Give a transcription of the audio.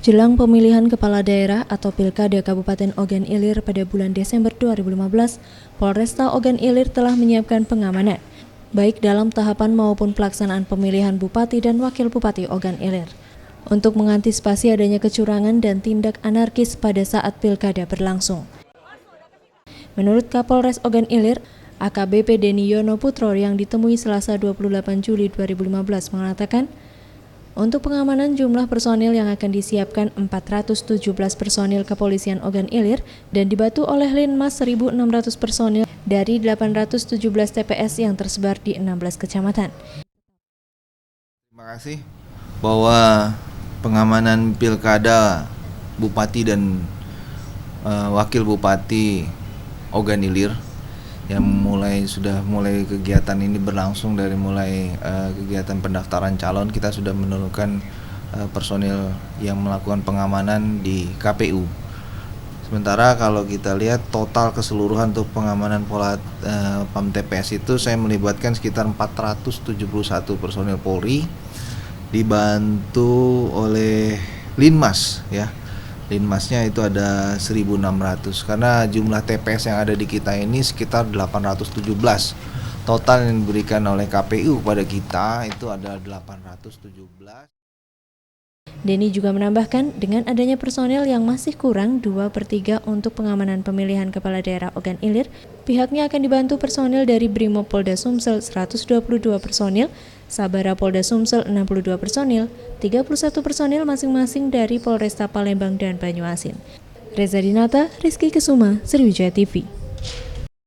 Jelang pemilihan kepala daerah atau Pilkada Kabupaten Ogan Ilir pada bulan Desember 2015, Polresta Ogan Ilir telah menyiapkan pengamanan, baik dalam tahapan maupun pelaksanaan pemilihan Bupati dan Wakil Bupati Ogan Ilir, untuk mengantisipasi adanya kecurangan dan tindak anarkis pada saat Pilkada berlangsung. Menurut Kapolres Ogan Ilir, AKBP Denny Yono Putro yang ditemui Selasa 28 Juli 2015 mengatakan, untuk pengamanan jumlah personil yang akan disiapkan 417 personil Kepolisian Ogan Ilir dan dibantu oleh Linmas 1.600 personil dari 817 TPS yang tersebar di 16 kecamatan. Terima kasih bahwa pengamanan Pilkada Bupati dan Wakil Bupati Ogan Ilir yang sudah mulai kegiatan ini berlangsung dari mulai kegiatan pendaftaran calon. Kita sudah menurunkan personil yang melakukan pengamanan di KPU. Sementara kalau kita lihat total keseluruhan untuk pengamanan PAM TPS itu saya melibatkan sekitar 471 personil Polri dibantu oleh Linmas ya. Linmasnya itu ada 1.600 karena jumlah TPS yang ada di kita ini sekitar 817. Total yang diberikan oleh KPU kepada kita itu ada 817. Denny juga menambahkan, dengan adanya personel yang masih kurang 2/3 untuk pengamanan pemilihan kepala daerah Ogan Ilir, pihaknya akan dibantu personil dari Brimob Polda Sumsel 122 personil, Sabara Polda Sumsel 62 personil, 31 personil masing-masing dari Polresta Palembang dan Banyuasin. Reza Dinata, Rizky Kesuma, Sriwijaya TV.